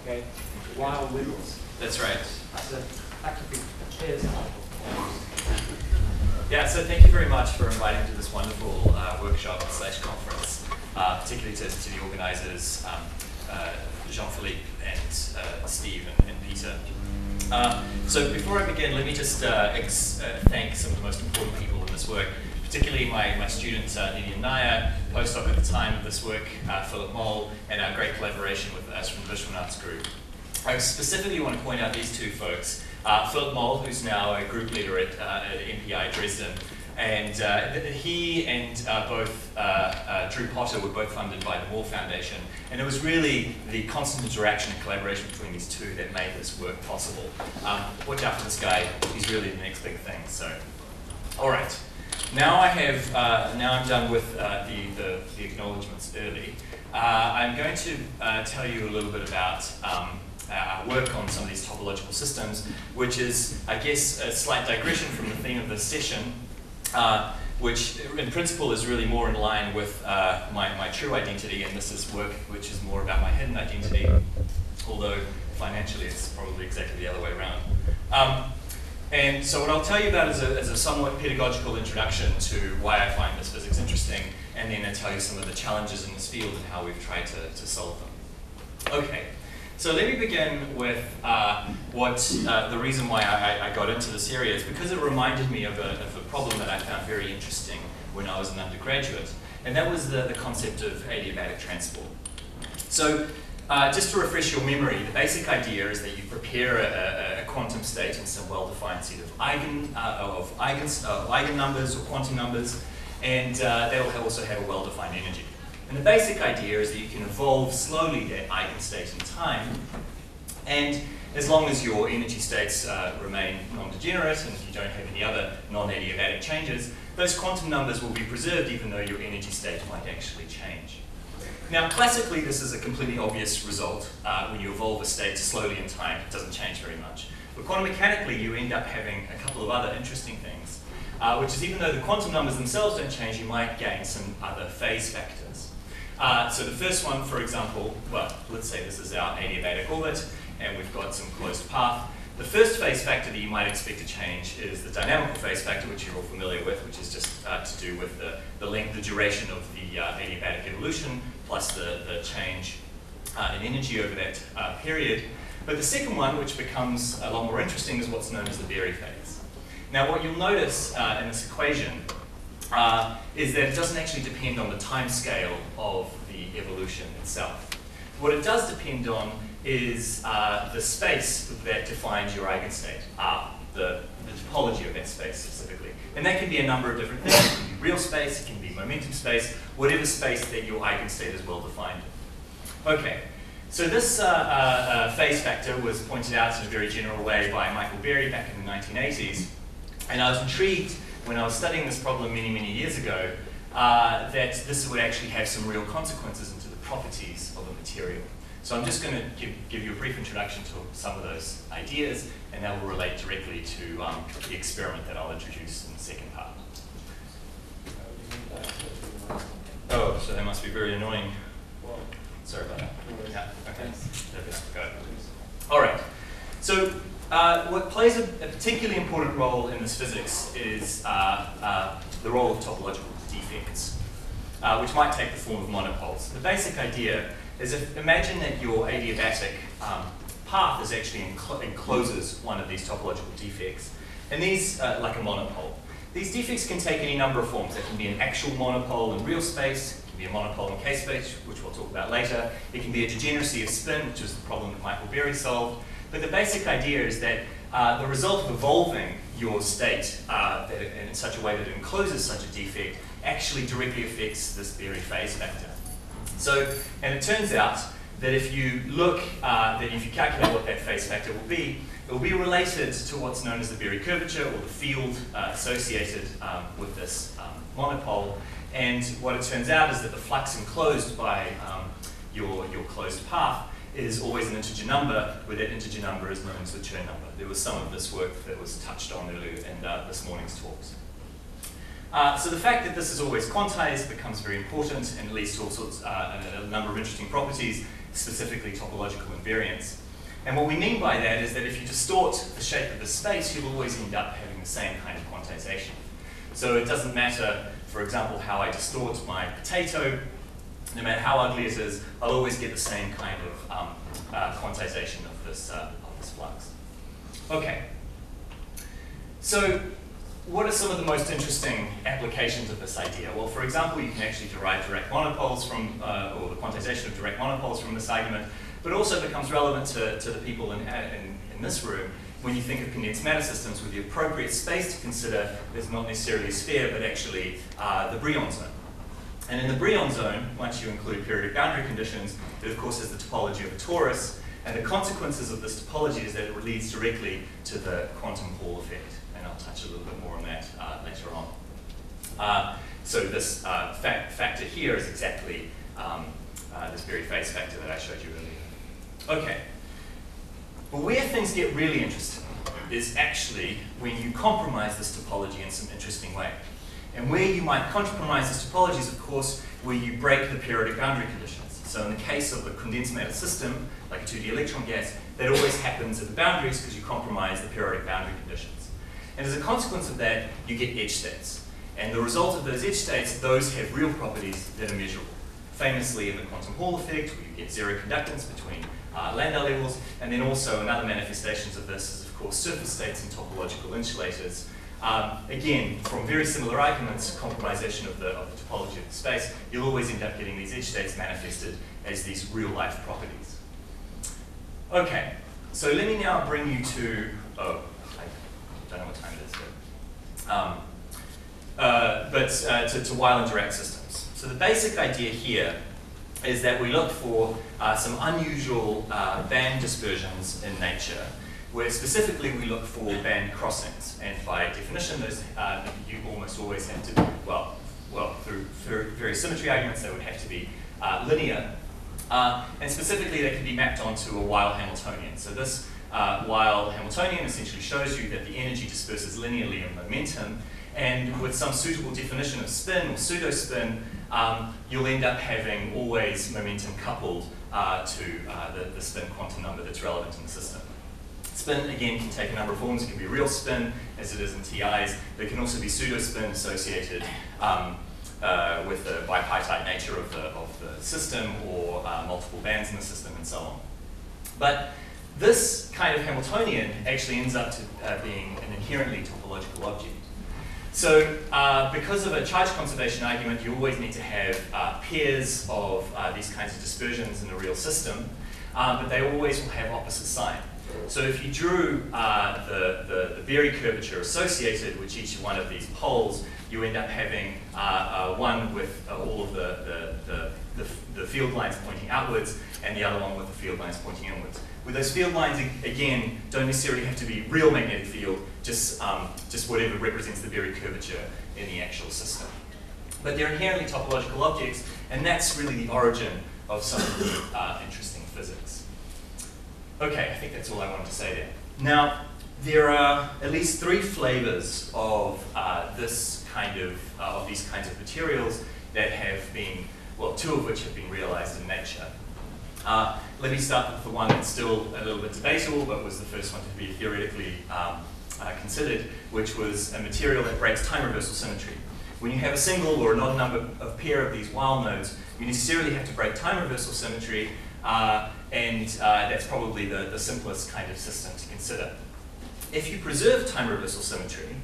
Okay. While wheels. That's right. So actually, here's Yeah, so thank you very much for inviting me to this wonderful workshop / conference, particularly to the organizers, Jean-Philippe and Steve and Peter. So before I begin, let me just thank some of the most important people in this work, particularly my student, Lilian Nair, postdoc at the time of this work, Philip Moll, and our great collaboration with us from the Vishwanath's group. I specifically want to point out these two folks. Philip Moll, who's now a group leader at MPI Dresden, and he and both Drew Potter were both funded by the Moore Foundation, and it was really the constant interaction and collaboration between these two that made this work possible. Watch out for this guy; he's really the next big thing. So, all right, now I'm done with the acknowledgements early. I'm going to tell you a little bit about our work on some of these topological systems, which is, I guess, a slight digression from the theme of this session, which in principle is really more in line with my true identity, and this is work which is more about my hidden identity, although financially it's probably exactly the other way around. And so what I'll tell you about is a somewhat pedagogical introduction to why I find this physics interesting, and then I'll tell you some of the challenges in this field and how we've tried to solve them. Okay. So let me begin with the reason why I got into this area is because it reminded me of a problem that I found very interesting when I was an undergraduate, and that was the concept of adiabatic transport. So just to refresh your memory, the basic idea is that you prepare a quantum state in some well-defined set of eigen numbers or quantum numbers, and they'll also have a well-defined energy. And the basic idea is that you can evolve slowly that eigenstate in time, and as long as your energy states remain non-degenerate, and if you don't have any other non-adiabatic changes, those quantum numbers will be preserved even though your energy state might actually change. Now, classically, this is a completely obvious result. When you evolve a state slowly in time, it doesn't change very much. But quantum mechanically, you end up having a couple of other interesting things, which is even though the quantum numbers themselves don't change, you might gain some other phase factors. So the first one, for example, well, let's say this is our adiabatic orbit, and we've got some closed path. The first phase factor that you might expect to change is the dynamical phase factor, which you're all familiar with, which is just to do with the length, the duration of the adiabatic evolution, plus the change in energy over that period. But the second one, which becomes a lot more interesting, is what's known as the Berry phase. Now, what you'll notice in this equation is that it doesn't actually depend on the time scale of the evolution itself. What it does depend on is the space that defines your eigenstate, the topology of that space specifically. And that can be a number of different things. It can be real space, it can be momentum space, whatever space that your eigenstate is well defined in. Okay, so this phase factor was pointed out in a very general way by Michael Berry back in the 1980s. And I was intrigued when I was studying this problem many, many years ago, that this would actually have some real consequences into the properties of a material. So I'm just going to give you a brief introduction to some of those ideas, and that will relate directly to the experiment that I'll introduce in the second part. Oh, so that must be very annoying. Sorry about that. Yeah, okay. Go. All right. So what plays a particularly important role in this physics is the role of topological defects, which might take the form of monopoles. The basic idea is imagine that your adiabatic path is actually encloses one of these topological defects, and these, like a monopole. These defects can take any number of forms. They can be an actual monopole in real space, it can be a monopole in k-space, which we'll talk about later. It can be a degeneracy of spin, which is the problem that Michael Berry solved. But the basic idea is that the result of evolving your state in such a way that it encloses such a defect actually directly affects this Berry phase factor. So, and it turns out that if you look, that if you calculate what that phase factor will be, it will be related to what's known as the Berry curvature, or the field associated with this monopole. And what it turns out is that the flux enclosed by your closed path is always an integer number, where that integer number is known as the Chern number. There was some of this work that was touched on earlier in this morning's talks. So the fact that this is always quantized becomes very important and leads to all sorts, a number of interesting properties. specifically topological invariants. And what we mean by that is that if you distort the shape of the space, you'll always end up having the same kind of quantization. So it doesn't matter, for example, how I distort my potato, no matter how ugly it is, I'll always get the same kind of quantization of this flux. Okay. So what are some of the most interesting applications of this idea? Well, for example, you can actually derive direct monopoles from, or the quantization of direct monopoles from this argument, but also becomes relevant to the people in this room when you think of condensed matter systems with the appropriate space to consider is not necessarily a sphere, but actually the Brillouin zone. And in the Brillouin zone, once you include periodic boundary conditions, it of course is the topology of a torus, and the consequences of this topology is that it leads directly to the quantum Hall effect. And I'll touch a little bit more on that later on. So this factor here is exactly this very phase factor that I showed you earlier. Okay. But where things get really interesting is actually when you compromise this topology in some interesting way. And where you might compromise this topology is, of course, where you break the periodic boundary conditions. So in the case of a condensed matter system, like a 2D electron gas, that always happens at the boundaries because you compromise the periodic boundary conditions. And as a consequence of that, you get edge states. And the result of those edge states, those have real properties that are measurable. Famously in the quantum Hall effect, where you get zero conductance between Landau levels, and then also another manifestations of this is, of course, surface states and topological insulators. Again, from very similar arguments, compromisation of the topology of the space, you'll always end up getting these edge states manifested as these real-life properties. Okay, so let me now bring you to, I don't know what time it is, to Weyl and Dirac systems. So the basic idea here is that we look for some unusual band dispersions in nature, where specifically we look for band crossings. And by definition, those you almost always have to, well, through various symmetry arguments, they would have to be linear. And specifically, they can be mapped onto a Weyl Hamiltonian. So this Weyl Hamiltonian essentially shows you that the energy disperses linearly in momentum, and with some suitable definition of spin or pseudo-spin, you'll end up having always momentum coupled to the spin quantum number that's relevant in the system. Spin, again, can take a number of forms. It can be real spin, as it is in TIs, but it can also be pseudo-spin associated with the bipartite nature of the system, or multiple bands in the system, and so on. But this kind of Hamiltonian actually ends up to being an inherently topological object. So because of a charge conservation argument, you always need to have pairs of these kinds of dispersions in a real system, but they always will have opposite sign. So if you drew the Berry curvature associated with each one of these poles, you end up having one with all of the field lines pointing outwards, and the other one with the field lines pointing inwards. With those field lines, again, don't necessarily have to be real magnetic field, just whatever represents the Berry curvature in the actual system. But they're inherently topological objects, and that's really the origin of some of the interesting physics. Okay, I think that's all I wanted to say there. Now, there are at least 3 flavors of this kind of these kinds of materials that have been, well, 2 of which have been realized in nature. Let me start with the one that's still a little bit debatable, but was the first one to be theoretically considered, which was a material that breaks time reversal symmetry. When you have a single or an odd number of pair of these Weyl nodes, you necessarily have to break time reversal symmetry, and that's probably the simplest kind of system to consider. If you preserve time reversal symmetry,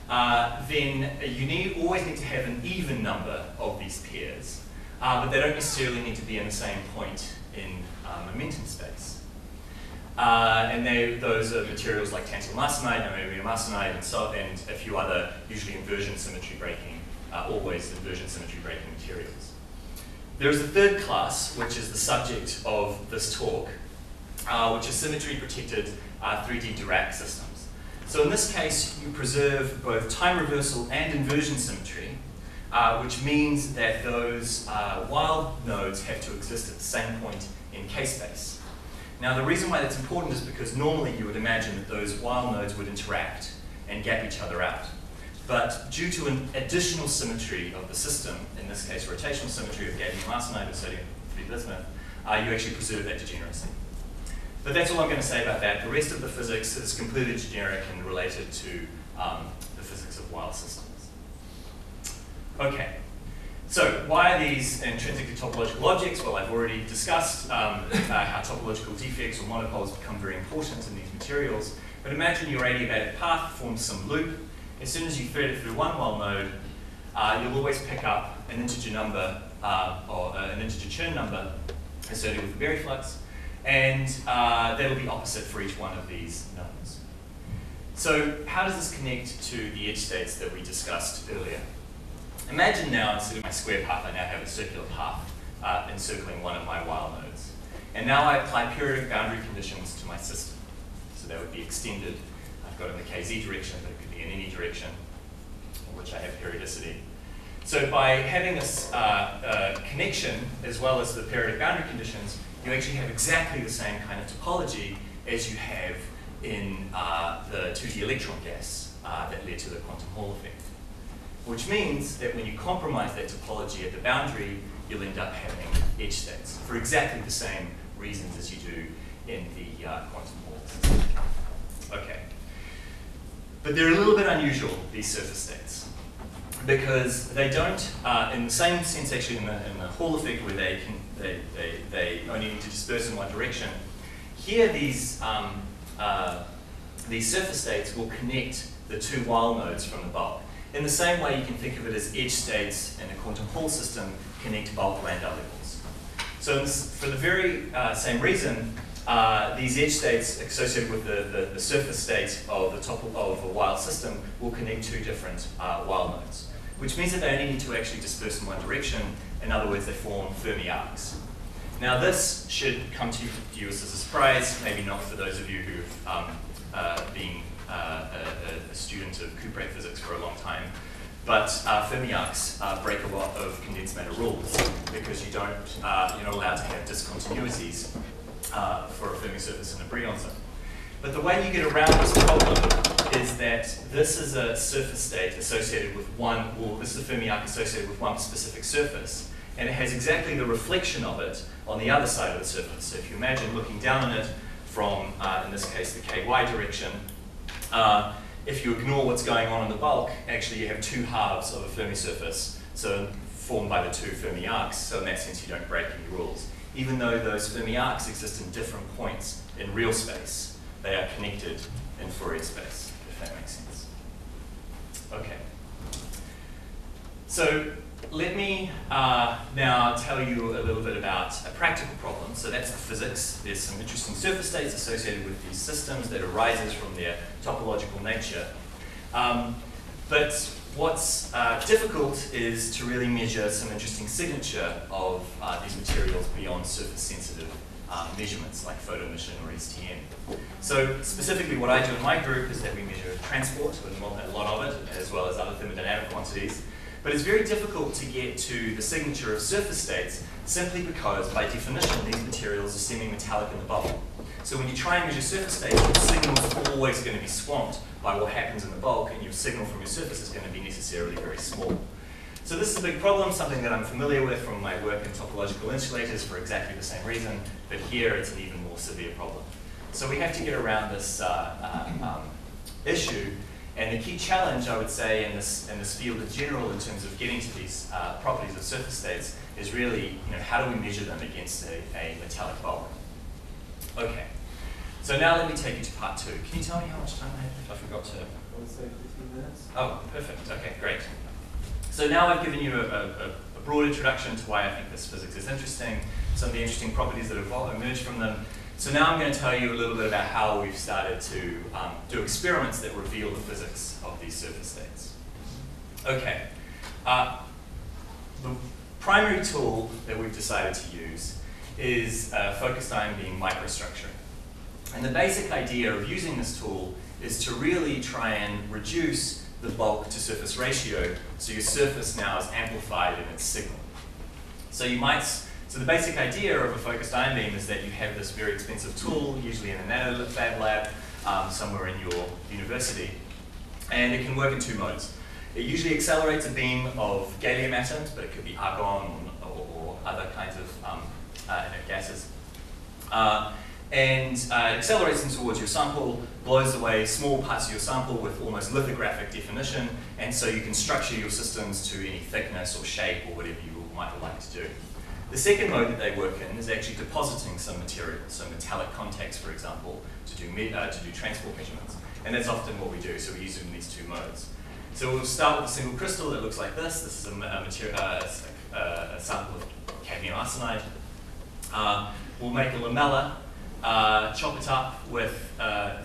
then you always need to have an even number of these pairs, but they don't necessarily need to be in the same point in momentum space. And those are materials like tantalum arsenide, niobium arsenide, and a few other, usually inversion symmetry breaking, always inversion symmetry breaking materials. There's a third class, which is the subject of this talk, which is symmetry protected 3D Dirac systems. So in this case, you preserve both time reversal and inversion symmetry, which means that those Weyl nodes have to exist at the same point in K-space. Now, the reason why that's important is because normally you would imagine that those Weyl nodes would interact and gap each other out. But due to an additional symmetry of the system, in this case rotational symmetry of gadolinium arsenide with sodium 3 bismuth, you actually preserve that degeneracy. But that's all I'm going to say about that. The rest of the physics is completely generic and related to the physics of Weyl systems. Okay, so why are these intrinsically topological objects? Well, I've already discussed how topological defects or monopoles become very important in these materials. But imagine your adiabatic path forms some loop. As soon as you thread it through one Weyl node, you'll always pick up an integer number or an integer churn number associated with the Berry flux, and that'll be opposite for each one of these nodes. So how does this connect to the edge states that we discussed earlier? Imagine now, instead of my square path, I now have a circular path encircling one of my Weyl nodes. And now I apply periodic boundary conditions to my system. So that would be extended. I've got in the kz direction, but it could be in any direction in which I have periodicity. So by having this connection, as well as the periodic boundary conditions, you actually have exactly the same kind of topology as you have in the 2D electron gas that led to the quantum Hall effect. Which means that when you compromise that topology at the boundary, you'll end up having edge states for exactly the same reasons as you do in the quantum Hall system. Okay. But they're a little bit unusual, these surface states, because they don't, in the same sense actually in the Hall effect where they only need to disperse in one direction. Here these surface states will connect the two Weyl nodes from the bulk. In the same way you can think of it as edge states in a quantum Hall system connect bulk lambda levels. So for the very same reason, these edge states associated with the surface state of the top of a Weyl system will connect two different Weyl nodes, which means that they only need to actually disperse in one direction. In other words, they form Fermi arcs. Now this should come to you as a surprise, maybe not for those of you who've been a student of Couperet physics for a long time, but Fermi arcs break a lot of condensed matter rules because you're not allowed to have discontinuities for a Fermi surface in a Brillouin zone. But the way you get around this problem is that this is a surface state associated with one, or this is a Fermi arc associated with one specific surface, and it has exactly the reflection of it on the other side of the surface. So if you imagine looking down on it from, in this case, the ky direction, if you ignore what's going on in the bulk, actually you have two halves of a Fermi surface, so formed by the two Fermi arcs, so in that sense you don't break any rules. Even though those Fermi arcs exist in different points in real space, they are connected in Fourier space, if that makes sense. Okay. So let me now tell you a little bit about a practical problem. So that's the physics. There's some interesting surface states associated with these systems that arises from their topological nature. But what's difficult is to really measure some interesting signature of these materials beyond surface-sensitive measurements like photo emission or STM. So specifically what I do in my group is that we measure transport, and a lot of it, as well as other thermodynamic quantities. But it's very difficult to get to the signature of surface states simply because, by definition, these materials are semi-metallic in the bubble. So when you try and measure surface states, your signal is always going to be swamped by what happens in the bulk, and your signal from your surface is going to be necessarily very small. So this is a big problem, something that I'm familiar with from my work in topological insulators for exactly the same reason, but here it's an even more severe problem. So we have to get around this issue, and the key challenge, I would say, in this field in general, in terms of getting to these properties of surface states, is really, how do we measure them against a metallic bulk? Okay. So now let me take you to part 2. Can you tell me how much time I have? I forgot to. I would say 15 minutes. Oh, perfect. Okay, great. So now I've given you a broad introduction to why I think this physics is interesting, some of the interesting properties that have emerged from them. So now I'm going to tell you a little bit about how we've started to do experiments that reveal the physics of these surface states. Okay. The primary tool that we've decided to use is focused ion beam microstructuring. And the basic idea of using this tool is to really try and reduce the bulk to surface ratio so your surface now is amplified in its signal. So the basic idea of a focused ion beam is that you have this very expensive tool, usually in a nanofab lab, somewhere in your university, and it can work in 2 modes. It usually accelerates a beam of gallium atoms, but it could be argon or other kinds of inert gases. And accelerates them towards your sample, blows away small parts of your sample with almost lithographic definition, and so you can structure your systems to any thickness or shape or whatever you might like to do. The second mode that they work in is actually depositing some material, so metallic contacts, for example, to do transport measurements. And that's often what we do, so we use it in these two modes. So we'll start with a single crystal that looks like this. This is a sample of cadmium arsenide. We'll make a lamella, chop it up with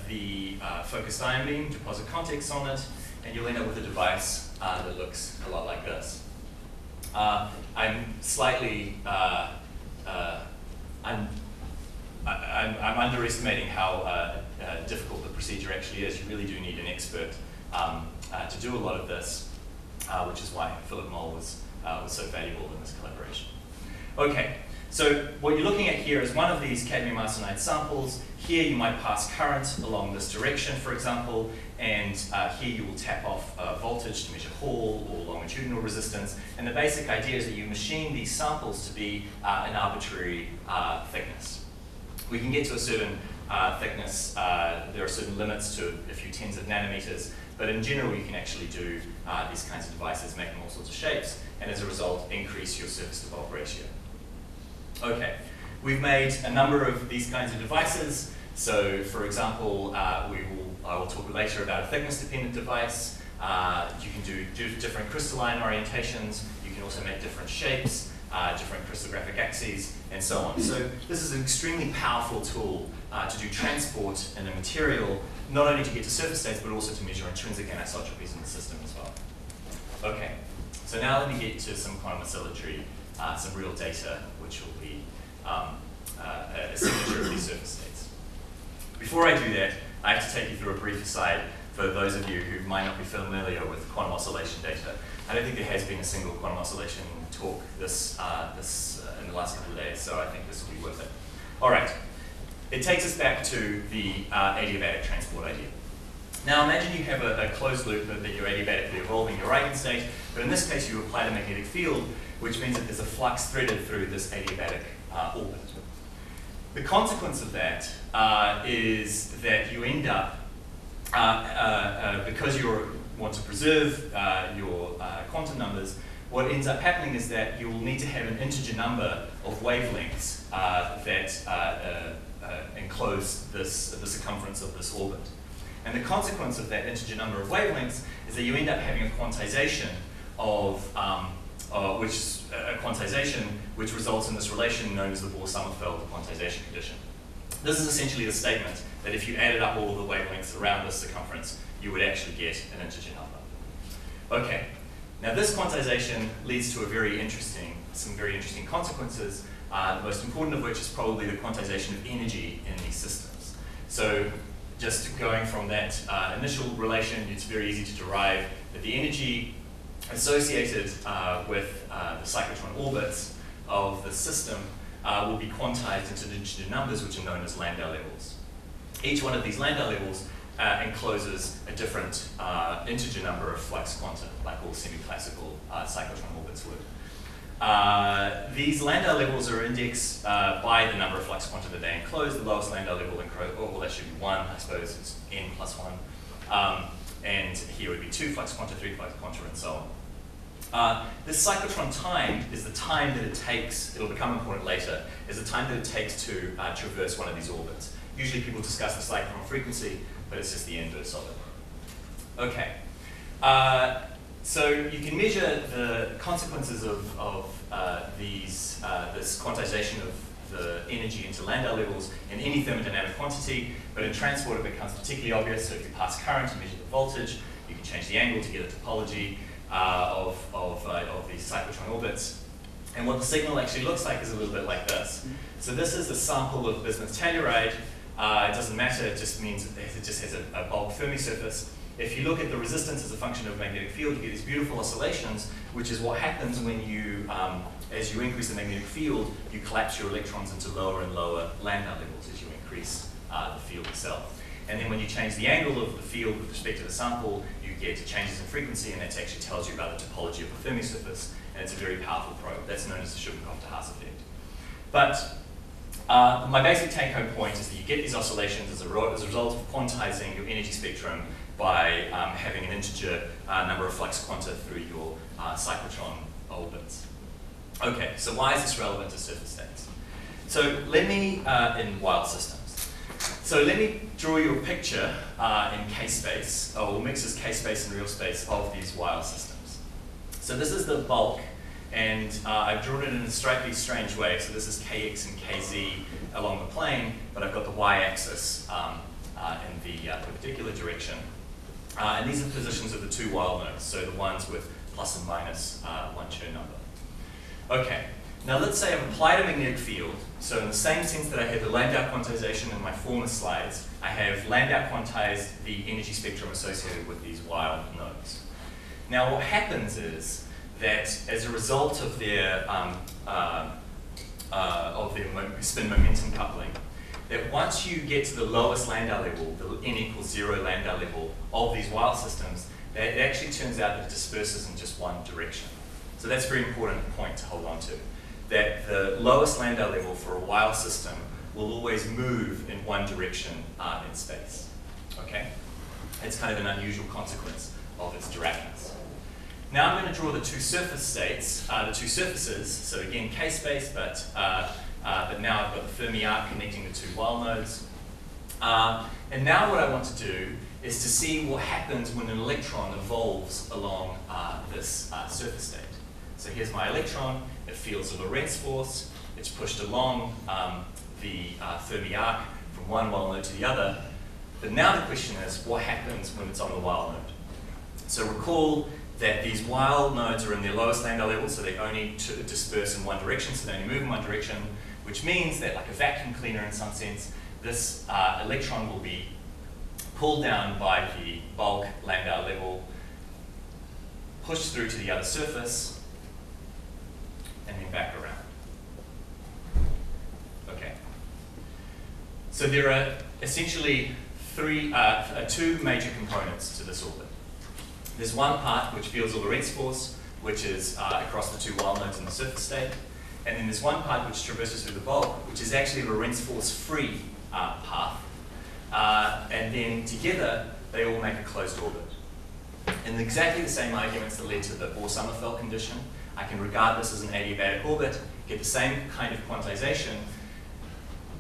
the focused ion beam, deposit contacts on it, and you'll end up with a device that looks a lot like this. I'm slightly, I'm underestimating how difficult the procedure actually is. You really do need an expert to do a lot of this, which is why Philip Moll was so valuable in this collaboration. Okay, so what you're looking at here is one of these cadmium arsenide samples. Here you might pass current along this direction, for example, and here you will tap off voltage to measure Hall or longitudinal resistance. And the basic idea is that you machine these samples to be an arbitrary thickness. We can get to a certain thickness. There are certain limits to a few tens of nanometers, but in general you can actually do these kinds of devices, make them all sorts of shapes, and as a result increase your surface to bulk ratio. Okay, we've made a number of these kinds of devices. So, for example, I will talk later about a thickness-dependent device. You can do different crystalline orientations. You can also make different shapes, different crystallographic axes, and so on. So this is an extremely powerful tool to do transport in a material, not only to get to surface states, but also to measure intrinsic anisotropies in the system as well. Okay, so now let me get to some quantum oscillatory, some real data, which will be a signature of these surface states. Before I do that, I have to take you through a brief aside for those of you who might not be familiar with quantum oscillation data. I don't think there has been a single quantum oscillation talk in the last couple of days, so I think this will be worth it. All right, it takes us back to the adiabatic transport idea. Now imagine you have a closed loop that you're adiabatically evolving your eigenstate, but in this case you apply a magnetic field, which means that there's a flux threaded through this adiabatic orbit. The consequence of that is that you end up, because you want to preserve your quantum numbers, what ends up happening is that you will need to have an integer number of wavelengths that enclose the circumference of this orbit. And the consequence of that integer number of wavelengths is that you end up having a quantization of which results in this relation known as the Bohr-Sommerfeld quantization condition. This is essentially the statement that if you added up all of the wavelengths around this circumference, you would actually get an integer number. Okay, now this quantization leads to some very interesting consequences, the most important of which is probably the quantization of energy in these systems. So just going from that initial relation, it's very easy to derive that the energy associated with the cyclotron orbits of the system will be quantized into integer numbers, which are known as Landau levels. Each one of these Landau levels encloses a different integer number of flux quanta, like all semi-classical cyclotron orbits would. These Landau levels are indexed by the number of flux quanta that they enclose. The lowest Landau level, well, that should be 1, I suppose, it's n plus 1. And here would be 2 flux quanta, 3 flux quanta, and so on. This cyclotron time is the time that it takes, it'll become important later, is the time that it takes to traverse one of these orbits. Usually people discuss the cyclotron frequency, but it's just the inverse of it. Okay, so you can measure the consequences of this quantization of the energy into Landau levels in any thermodynamic quantity, but in transport it becomes particularly obvious. So if you pass current and measure the voltage, you can change the angle to get a topology of these cyclotron orbits. And what the signal actually looks like is a little bit like this. So this is a sample of bismuth telluride. It doesn't matter, it just means it just has a bulk Fermi surface. If you look at the resistance as a function of magnetic field, you get these beautiful oscillations, which is what happens when you, as you increase the magnetic field, you collapse your electrons into lower and lower Landau levels as you increase the field itself. And then when you change the angle of the field with respect to the sample, you get changes in frequency, and that actually tells you about the topology of the Fermi surface, and it's a very powerful probe. That's known as the Sugar-Kofter-Haas effect. But my basic take-home point is that you get these oscillations as a result of quantizing your energy spectrum by having an integer number of flux quanta through your cyclotron orbits. Okay, so why is this relevant to surface states? So let me, in Weyl systems. So let me draw you a picture in k-space, or mixes k-space and real space of these Weyl systems. So this is the bulk, and I've drawn it in a slightly strange way. So this is kx and kz along the plane, but I've got the y-axis in the perpendicular direction. And these are the positions of the two Weyl nodes, so the ones with plus and minus one Chern number. Okay, now let's say I've applied a magnetic field, so in the same sense that I had the Landau quantization in my former slides, I have Landau quantized the energy spectrum associated with these Weyl nodes. Now what happens is that as a result of their spin momentum coupling, that once you get to the lowest Landau level, the n equals 0 Landau level of these Weyl systems, it actually turns out that it disperses in just one direction. So that's a very important point to hold on to, that the lowest Landau level for a Weyl system will always move in one direction in space. Okay? It's kind of an unusual consequence of its directness. Now I'm going to draw the two surface states, the two surfaces, so again k-space, but now I've got the Fermi arc connecting the two Weyl nodes. And now what I want to do is to see what happens when an electron evolves along this surface state. So here's my electron, it feels a Lorentz force, it's pushed along the Fermi arc from one Weyl node to the other. But now the question is, what happens when it's on the Weyl node? So recall that these Weyl nodes are in their lowest Landau level, so they only disperse in one direction, so they only move in one direction, which means that, like a vacuum cleaner in some sense, this electron will be pulled down by the bulk Landau level, pushed through to the other surface, and then back around. Okay. So there are essentially two major components to this orbit. There's one part which feels a Lorentz force, which is across the two Weyl nodes in the surface state. And then there's one part which traverses through the bulk, which is actually a Lorentz force-free path. And then together, they all make a closed orbit. And exactly the same arguments that led to the Bohr-Sommerfeld condition, I can regard this as an adiabatic orbit, get the same kind of quantization,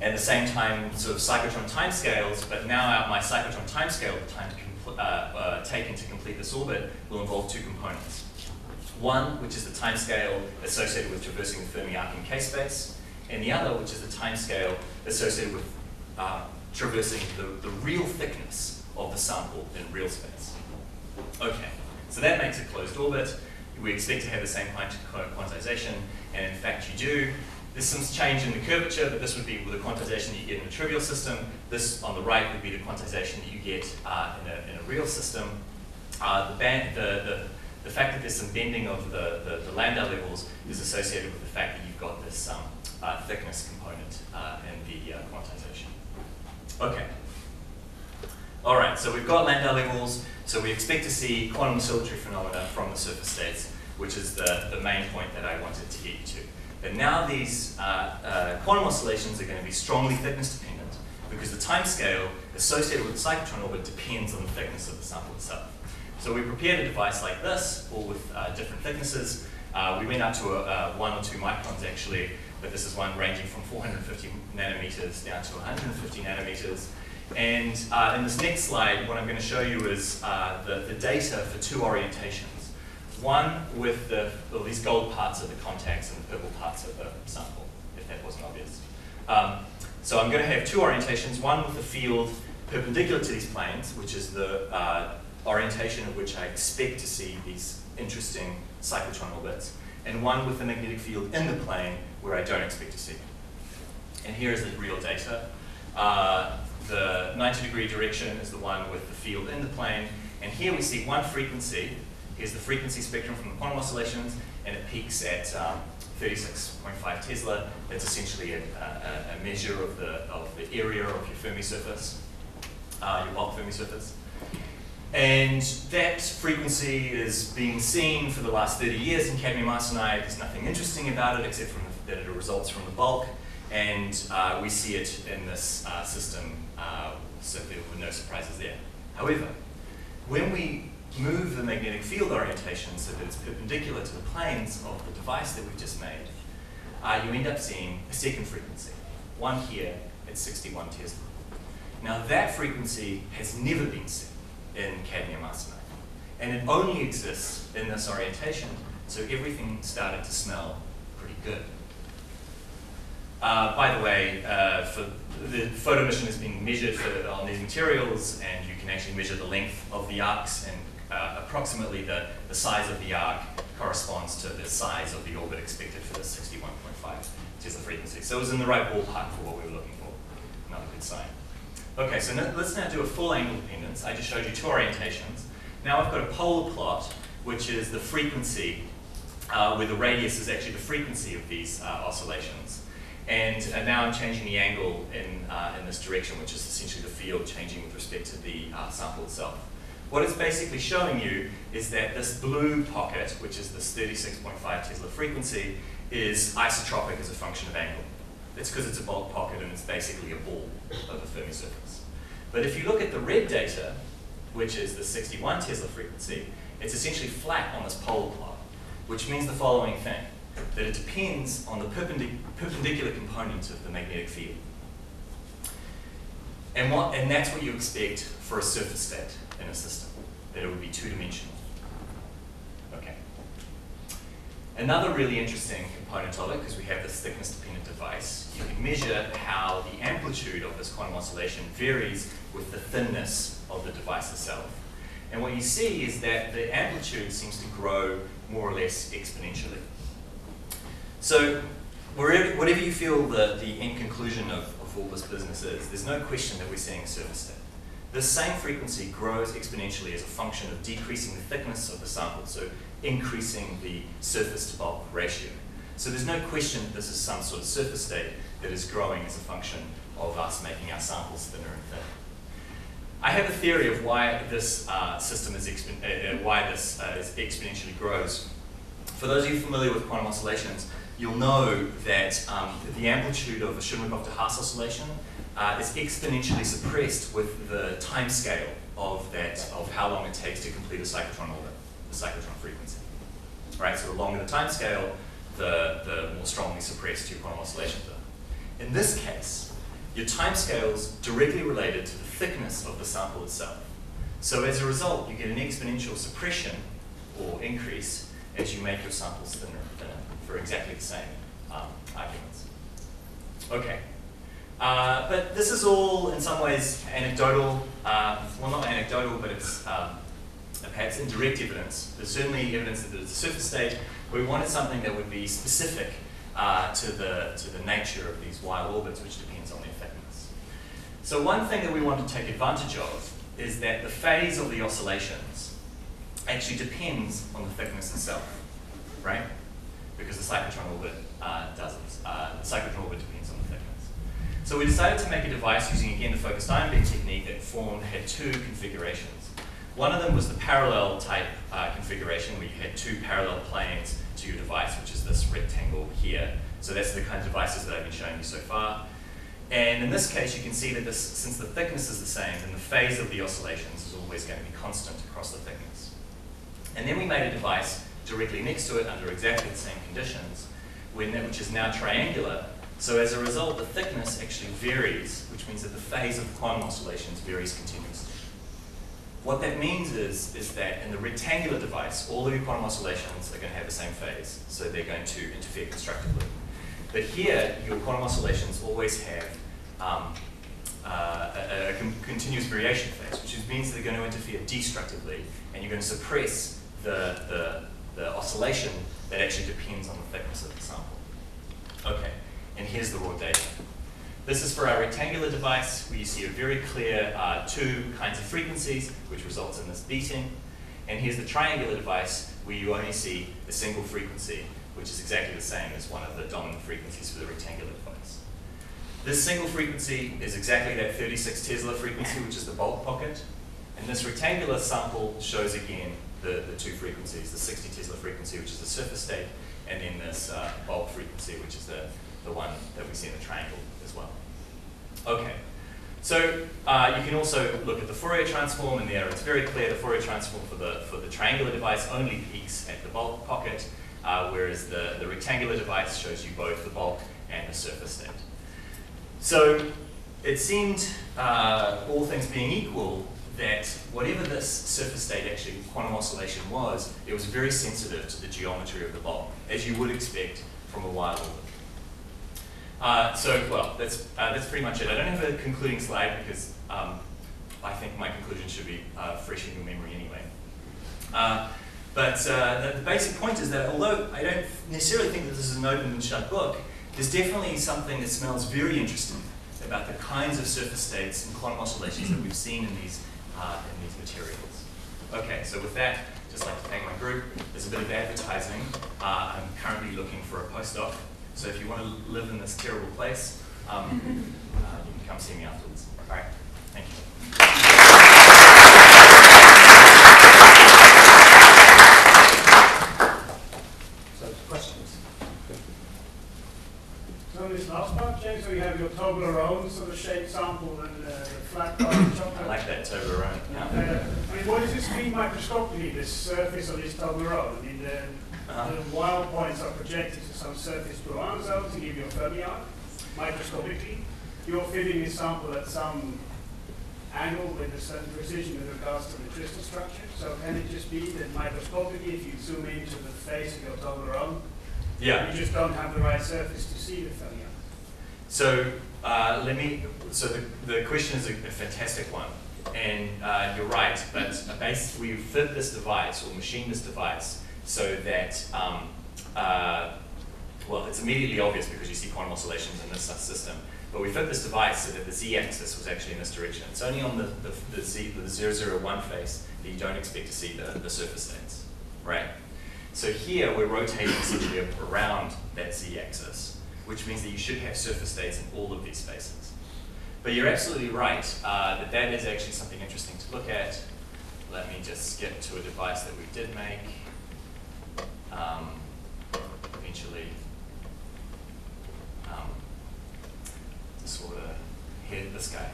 at the same time sort of cyclotron timescales, but now my cyclotron timescale, the time taken to complete this orbit, will involve two components. One, which is the timescale associated with traversing the Fermi arc in k-space, and the other, which is the timescale associated with traversing the real thickness of the sample in real space. Okay, so that makes a closed orbit. We expect to have the same kind of quantization, and in fact you do. There's some change in the curvature, but this would be with the quantization that you get in a trivial system. This on the right would be the quantization that you get in a real system. The fact that there's some bending of the Landau levels is associated with the fact that you've got this thickness component in the quantization. Okay. All right, so we've got Landau levels, so we expect to see quantum oscillatory phenomena from the surface states, which is the main point that I wanted to get you to. But now these quantum oscillations are going to be strongly thickness dependent because the timescale associated with the cyclotron orbit depends on the thickness of the sample itself. So we prepared a device like this, all with different thicknesses. We went up to 1 or 2 microns actually, but this is one ranging from 450 nanometers down to 150 nanometers. And in this next slide, what I'm going to show you is the data for two orientations. One with these gold parts of the contacts and the purple parts of the sample, if that wasn't obvious. So I'm going to have two orientations, one with the field perpendicular to these planes, which is the orientation at which I expect to see these interesting cyclotron orbits, and one with the magnetic field in the plane where I don't expect to see it. And here is the real data. The 90-degree direction is the one with the field in the plane, and here we see one frequency. Here's the frequency spectrum from the quantum oscillations, and it peaks at 36.5 Tesla. That's essentially a measure of the area of your Fermi surface, your bulk Fermi surface. And that frequency is being seen for the last 30 years in cadmium arsenide. There's nothing interesting about it except that it results from the bulk, and we see it in this system, so there were no surprises there. However, when we move the magnetic field orientation so that it's perpendicular to the planes of the device that we've just made, you end up seeing a second frequency, one here at 61 Tesla. Now that frequency has never been seen in cadmium arsenide, and it only exists in this orientation, so everything started to smell pretty good. By the way, the photo emission has been measured on these materials, and you can actually measure the length of the arcs, and approximately the size of the arc corresponds to the size of the orbit expected for this 61.5 Tesla frequency. So it was in the right ballpark for what we were looking for. Another good sign. Okay, so let's now do a full angle dependence. I just showed you two orientations. Now I've got a polar plot, which is the frequency, where the radius is actually the frequency of these oscillations. And now I'm changing the angle in this direction, which is essentially the field changing with respect to the sample itself. What it's basically showing you is that this blue pocket, which is this 36.5 Tesla frequency, is isotropic as a function of angle. It's because it's a bulk pocket and it's basically a ball of a Fermi surface. But if you look at the red data, which is the 61 Tesla frequency, it's essentially flat on this polar plot, which means the following thing, that it depends on the perpendicular component of the magnetic field. And that's what you expect for a surface state in a system, that it would be two-dimensional. Okay. Another really interesting component of it, because we have this thickness-dependent device, you can measure how the amplitude of this quantum oscillation varies with the thinness of the device itself. And what you see is that the amplitude seems to grow more or less exponentially. So whatever you feel the end conclusion of all this business is, there's no question that we're seeing a surface state. This same frequency grows exponentially as a function of decreasing the thickness of the sample, so increasing the surface to bulk ratio. So there's no question that this is some sort of surface state that is growing as a function of us making our samples thinner and thinner. I have a theory of why this system is exponentially grows. For those of you familiar with quantum oscillations, you'll know that the amplitude of a Cherenkov-de-Haas oscillation is exponentially suppressed with the time scale of how long it takes to complete a cyclotron orbit, the cyclotron frequency. Right? So the longer the time scale, the more strongly suppressed your quantum oscillations are. In this case, your time scale is directly related to the thickness of the sample itself. So as a result, you get an exponential suppression or increase as you make your samples thinner and thinner for exactly the same arguments. Okay. But this is all in some ways anecdotal, well not anecdotal, but it's perhaps indirect evidence. There's certainly evidence that it's a surface state, but we wanted something that would be specific to the nature of these Weyl orbits, which depends on their thickness. So one thing that we want to take advantage of is that the phase of the oscillations actually depends on the thickness itself, right? Because the cyclotron orbit doesn't. The cyclotron orbit depends on the thickness. So we decided to make a device using, again, the focused ion beam technique that had two configurations. One of them was the parallel type configuration, where you had two parallel planes to your device, which is this rectangle here. So that's the kind of devices that I've been showing you so far. And in this case, you can see that since the thickness is the same, then the phase of the oscillations is always going to be constant across the thickness. And then we made a device directly next to it under exactly the same conditions, which is now triangular. So as a result, the thickness actually varies, which means that the phase of the quantum oscillations varies continuously. What that means is that in the rectangular device, all of your quantum oscillations are going to have the same phase, so they're going to interfere constructively. But here, your quantum oscillations always have a continuous variation phase, which means they're going to interfere destructively, and you're going to suppress the oscillation that actually depends on the thickness of the sample. Okay, and here's the raw data. This is for our rectangular device, where you see a very clear two kinds of frequencies, which results in this beating. And here's the triangular device, where you only see a single frequency, which is exactly the same as one of the dominant frequencies for the rectangular device. This single frequency is exactly that 36 Tesla frequency, which is the bulk pocket. And this rectangular sample shows again the two frequencies, the 60 Tesla frequency, which is the surface state, and then this bulk frequency, which is the one that we see in the triangle as well. Okay, so you can also look at the Fourier transform, and there it's very clear the Fourier transform for the triangular device only peaks at the bulk pocket, whereas the rectangular device shows you both the bulk and the surface state. So it seemed, all things being equal, that whatever this surface state actually quantum oscillation was, it was very sensitive to the geometry of the bulk, as you would expect from a Weyl orbit. Well, that's pretty much it. I don't have a concluding slide because I think my conclusion should be fresh in your memory anyway. The basic point is that although I don't necessarily think that this is an open and shut book, there's definitely something that smells very interesting about the kinds of surface states and quantum oscillations that we've seen in these materials. Okay, so with that, I'd just like to thank my group. There's a bit of advertising. I'm currently looking for a postdoc, so if you want to live in this terrible place, you can come see me afterwards. All right, thank you. So in this last part, James, so you have your Toblerone sort of shaped sample and the flat part of chocolate. I like that Toblerone. Yeah. I mean, what does this mean microscopically, this surface of this Toblerone? I mean, the Weyl points are projected to some surface to ourselves to give you a Fermi arc, microscopically. You're fitting this sample at some angle with a certain precision with regards to the crystal structure. So can it just be that microscopically, if you zoom into the face of your Toblerone, Yeah. you just don't have the right surface to see the Fermi arc? So the question is a fantastic one, and you're right. But we fit this device or machine this device so that well, it's immediately obvious because you see quantum oscillations in this system. But we fit this device so that the z-axis was actually in this direction. It's only on the 001 face that you don't expect to see the surface states, right? So here we're rotating essentially around that z-axis, which means that you should have surface states in all of these spaces. But you're absolutely right that is actually something interesting to look at. Let me just skip to a device that we did make. Eventually, sort of hit this guy.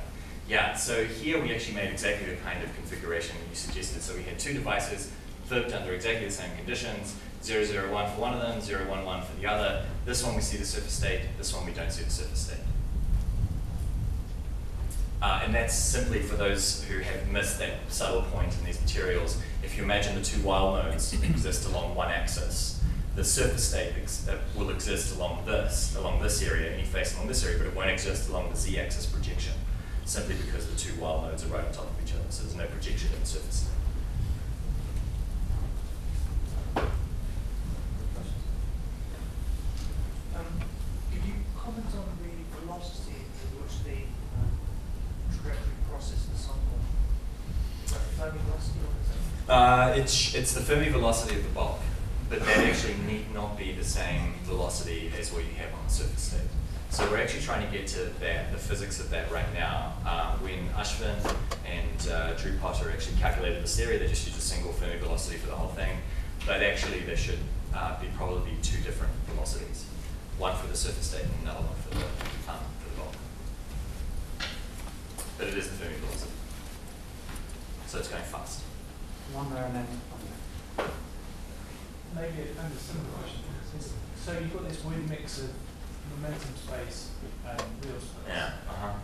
Yeah, so here we actually made exactly the kind of configuration that you suggested. So we had two devices flipped under exactly the same conditions, 001 for one of them, 011 for the other. This one we see the surface state, this one we don't see the surface state. And that's simply for those who have missed that subtle point in these materials. If you imagine the two Weyl nodes exist along one axis, the surface state will exist along this area, any face along this area, but it won't exist along the z-axis projection, simply because the two Weyl nodes are right on top of each other, so there's no projection in the surface state. Could you comment on the velocity with which the trajectory crosses the sample? Is that the Fermi velocity or is that? It's the Fermi velocity of the bulk, but that actually need not be the same velocity as what you have on the surface state. So we're actually trying to get to that, the physics of that right now. When Ashwin and Drew Potter actually calculated this theory, they just used a single Fermi velocity for the whole thing, but actually there should be probably two different velocities, one for the surface state and another one for the bulk. But it is the Fermi velocity, so it's going fast. One there and then one there. Maybe a similar question. So you've got this weird mix of momentum space and real space. Yeah.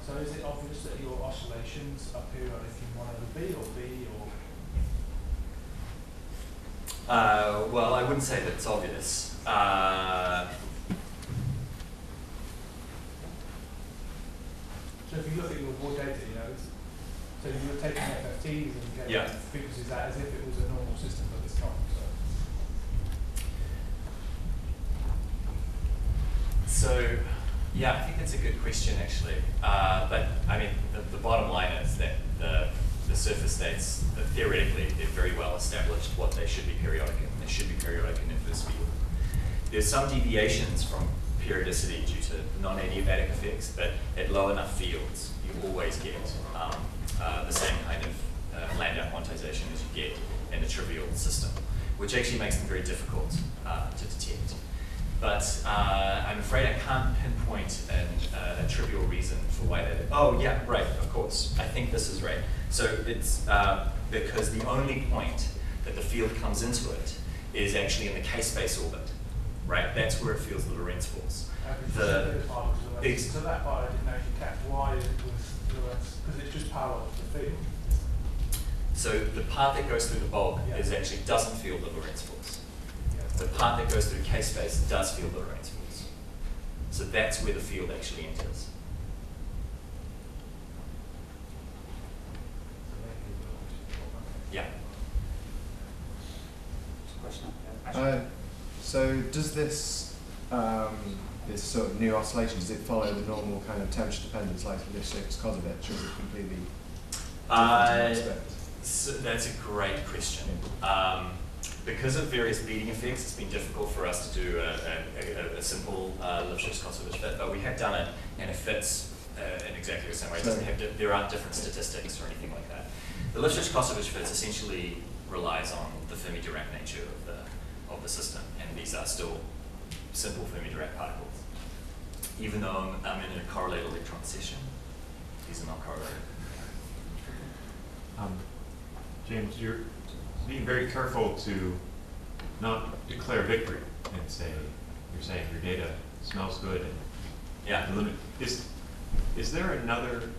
So is it obvious that your oscillations are periodic in 1/B or B or? Well, I wouldn't say that it's obvious. So if you look at your raw data, so you're taking FFTs and getting frequencies out as if it was a normal system, but it's not. So, yeah, I think that's a good question actually. But I mean, the bottom line is that the surface states, theoretically, they're very well established what they should be periodic in. They should be periodic in inverse field. There's some deviations from periodicity due to non-adiabatic effects, but at low enough fields, you always get the same kind of Landau quantization as you get in a trivial system, which actually makes them very difficult to detect. but I'm afraid I can't pinpoint a trivial reason for why that is. Oh yeah, right, of course. I think this is right. So it's because the only point that the field comes into it is actually in the k-space orbit, right? That's where it feels the Lorentz force. So that part I didn't actually catch. Why is it with Lorentz? Because it's just parallel to the field. So the part that goes through the bulk is actually doesn't feel the Lorentz force. The part that goes through k-space does feel the Lorentz force. So that's where the field actually enters. Yeah. So does this this sort of new oscillation, does it follow the normal kind of temperature dependence like Lipschitz Kozovich, or is it completely different? So that's a great question. Because of various bleeding effects, it's been difficult for us to do a simple Lipschitz-Kozovich fit, but we have done it, and it fits in exactly the same way. It doesn't have there aren't different statistics or anything like that. The Lipschitz-Kozovich fit essentially relies on the Fermi-Dirac nature of the system, and these are still simple Fermi-Dirac particles. Even though I'm in a correlated electron session, these are not correlated. James, you're being very careful to not declare victory and say, you're saying your data smells good. And yeah. The limit. Is there another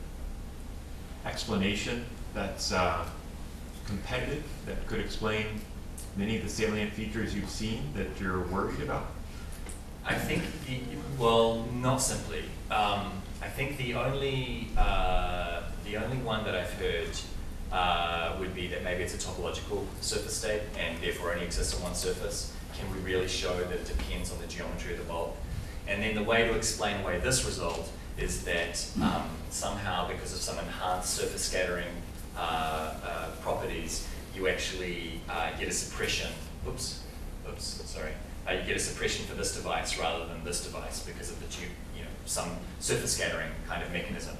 explanation that's competitive that could explain many of the salient features you've seen that you're worried about? I think, well, not simply. I think the only one that I've heard would be that maybe it's a topological surface state and therefore only exists on one surface. Can we really show that it depends on the geometry of the bulk? And then the way to explain away this result is that somehow, because of some enhanced surface scattering properties, you actually get a suppression. You get a suppression for this device rather than this device because of the some surface scattering kind of mechanism,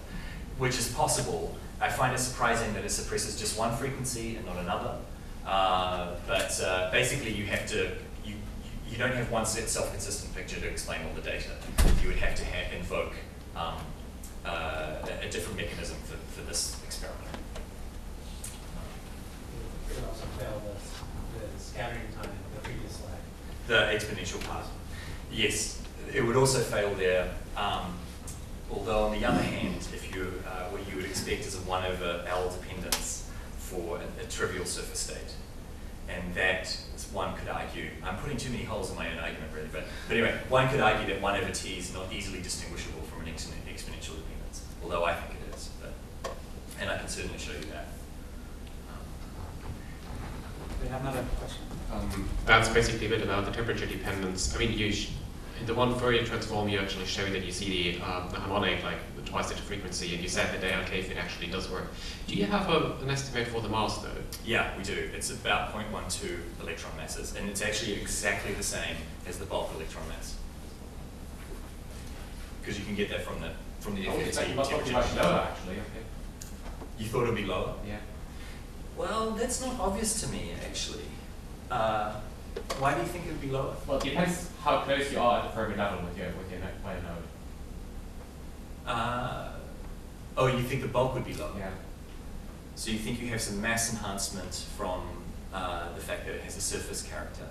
which is possible. I find it surprising that it suppresses just one frequency and not another. But basically, you have to you don't have one self-consistent picture to explain all the data. You would have to invoke a different mechanism for this experiment. It could also fail the scattering time in the previous slide. The exponential part. Yes, it would also fail there. Although on the other hand, if you what you would expect is a 1/L dependence for a trivial surface state, and that one could argue. I'm putting too many holes in my own argument, really. But anyway, one could argue that 1/T is not easily distinguishable from an exponential dependence. Although I think it is, and I can certainly show you that. We have another question. That's basically a bit about the temperature dependence. I mean, in the one Fourier transform, you actually show that you see the harmonic, like twice the frequency, and you said that the ARK fit actually does work. Do you have an estimate for the mass, though? Yeah, we do. It's about 0.12 electron masses, and it's actually exactly the same as the bulk electron mass. Because you can get that from the FFT temperature. Much lower, actually. Okay. You thought it would be lower? Yeah. Well, that's not obvious to me, actually. Why do you think it would be lower? Well, it depends how close you are at the Fermi level with your Weyl node. Oh, you think the bulk would be lower? Yeah. So you think you have some mass enhancement from the fact that it has a surface character?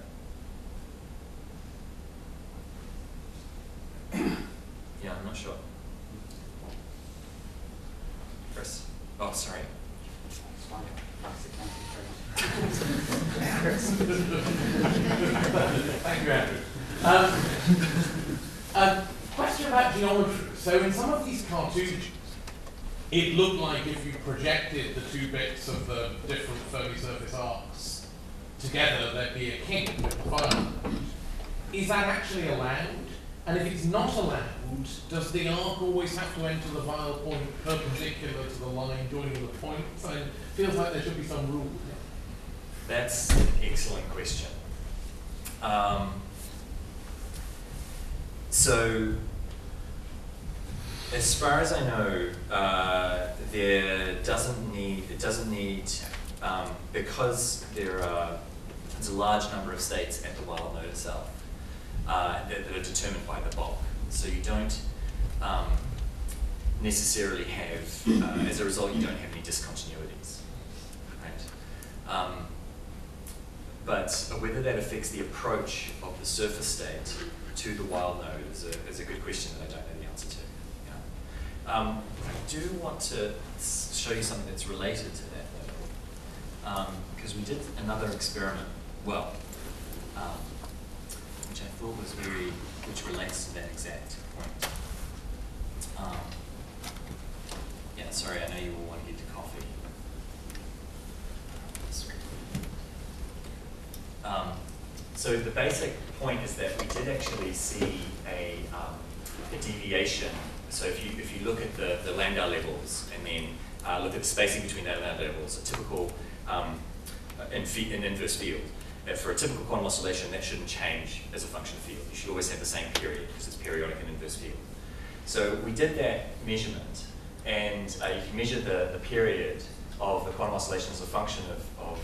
Yeah, I'm not sure. Chris? Oh, sorry. It's fine. Thank you, Andrew. Question about geometry. So in some of these cartoons, it looked like if you projected the two bits of the different Fermi surface arcs together, there'd be a kink with the fire. Is that actually allowed? And if it's not allowed, does the arc always have to enter the Weyl point perpendicular to the line joining the points? It feels like there should be some rule. That's an excellent question. So, as far as I know, it doesn't need because there's a large number of states at the Weyl node itself. that are determined by the bulk. So you don't necessarily have, as a result, you don't have any discontinuities, right? But whether that affects the approach of the surface state to the Weyl node is a good question that I don't know the answer to. Yeah. I do want to show you something that's related to that, though, because we did another experiment, well, which I thought was which relates to that exact point. Yeah, sorry, I know you all want to get to coffee. So the basic point is that we did actually see a deviation. So if you look at the Landau levels and then look at the spacing between the Landau levels, a typical in inverse field. For a typical quantum oscillation, that shouldn't change as a function of field. You should always have the same period because it's periodic in inverse field. So we did that measurement, and you can measure the period of the quantum oscillation as a function of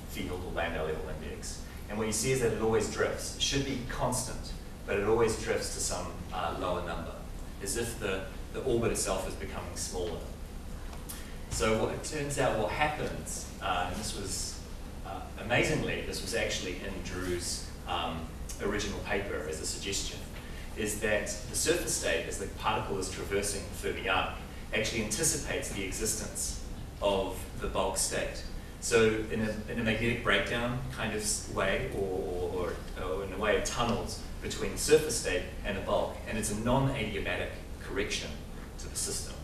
field or Landau level index. And what you see is that it always drifts. It should be constant, but it always drifts to some lower number, as if the orbit itself is becoming smaller. So what it turns out what happens, and this was, amazingly, this was actually in Drew's original paper as a suggestion, is that the surface state, as the particle is traversing the Fermi arc, actually anticipates the existence of the bulk state. So in a magnetic breakdown kind of way, or in a way it tunnels between the surface state and the bulk, and it's a non-adiabatic correction to the system,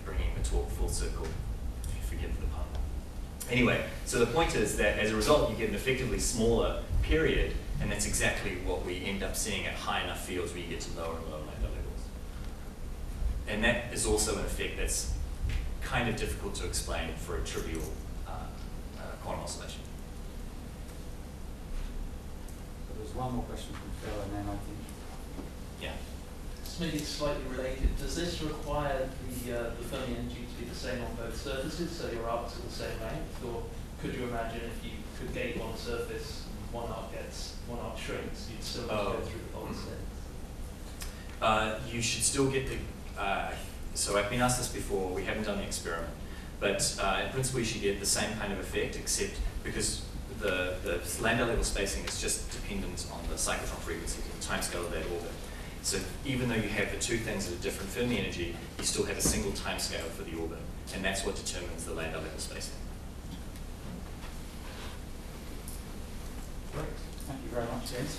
bringing the talk full circle, if you forgive the pun. Anyway, so the point is that as a result, you get an effectively smaller period, and that's exactly what we end up seeing at high enough fields where you get to lower and lower Landau levels. And that is also an effect that's kind of difficult to explain for a trivial quantum oscillation. There's one more question from Phil, and then I think. Yeah. This may be slightly related. Does this require the Fermi energy to be the same on both surfaces, so your arcs are the same length, or could you imagine if you could gate one surface, one arc shrinks, you'd still have to go through the bulk state? You should still get the. So I've been asked this before. We haven't done the experiment, but in principle, you should get the same kind of effect, except because the Landau level spacing is just dependent on the cyclotron frequency, the timescale of that orbit. So even though you have the two things at a different Fermi energy, you still have a single timescale for the orbit, and that's what determines the Landau level spacing. Great. Thank you very much, James.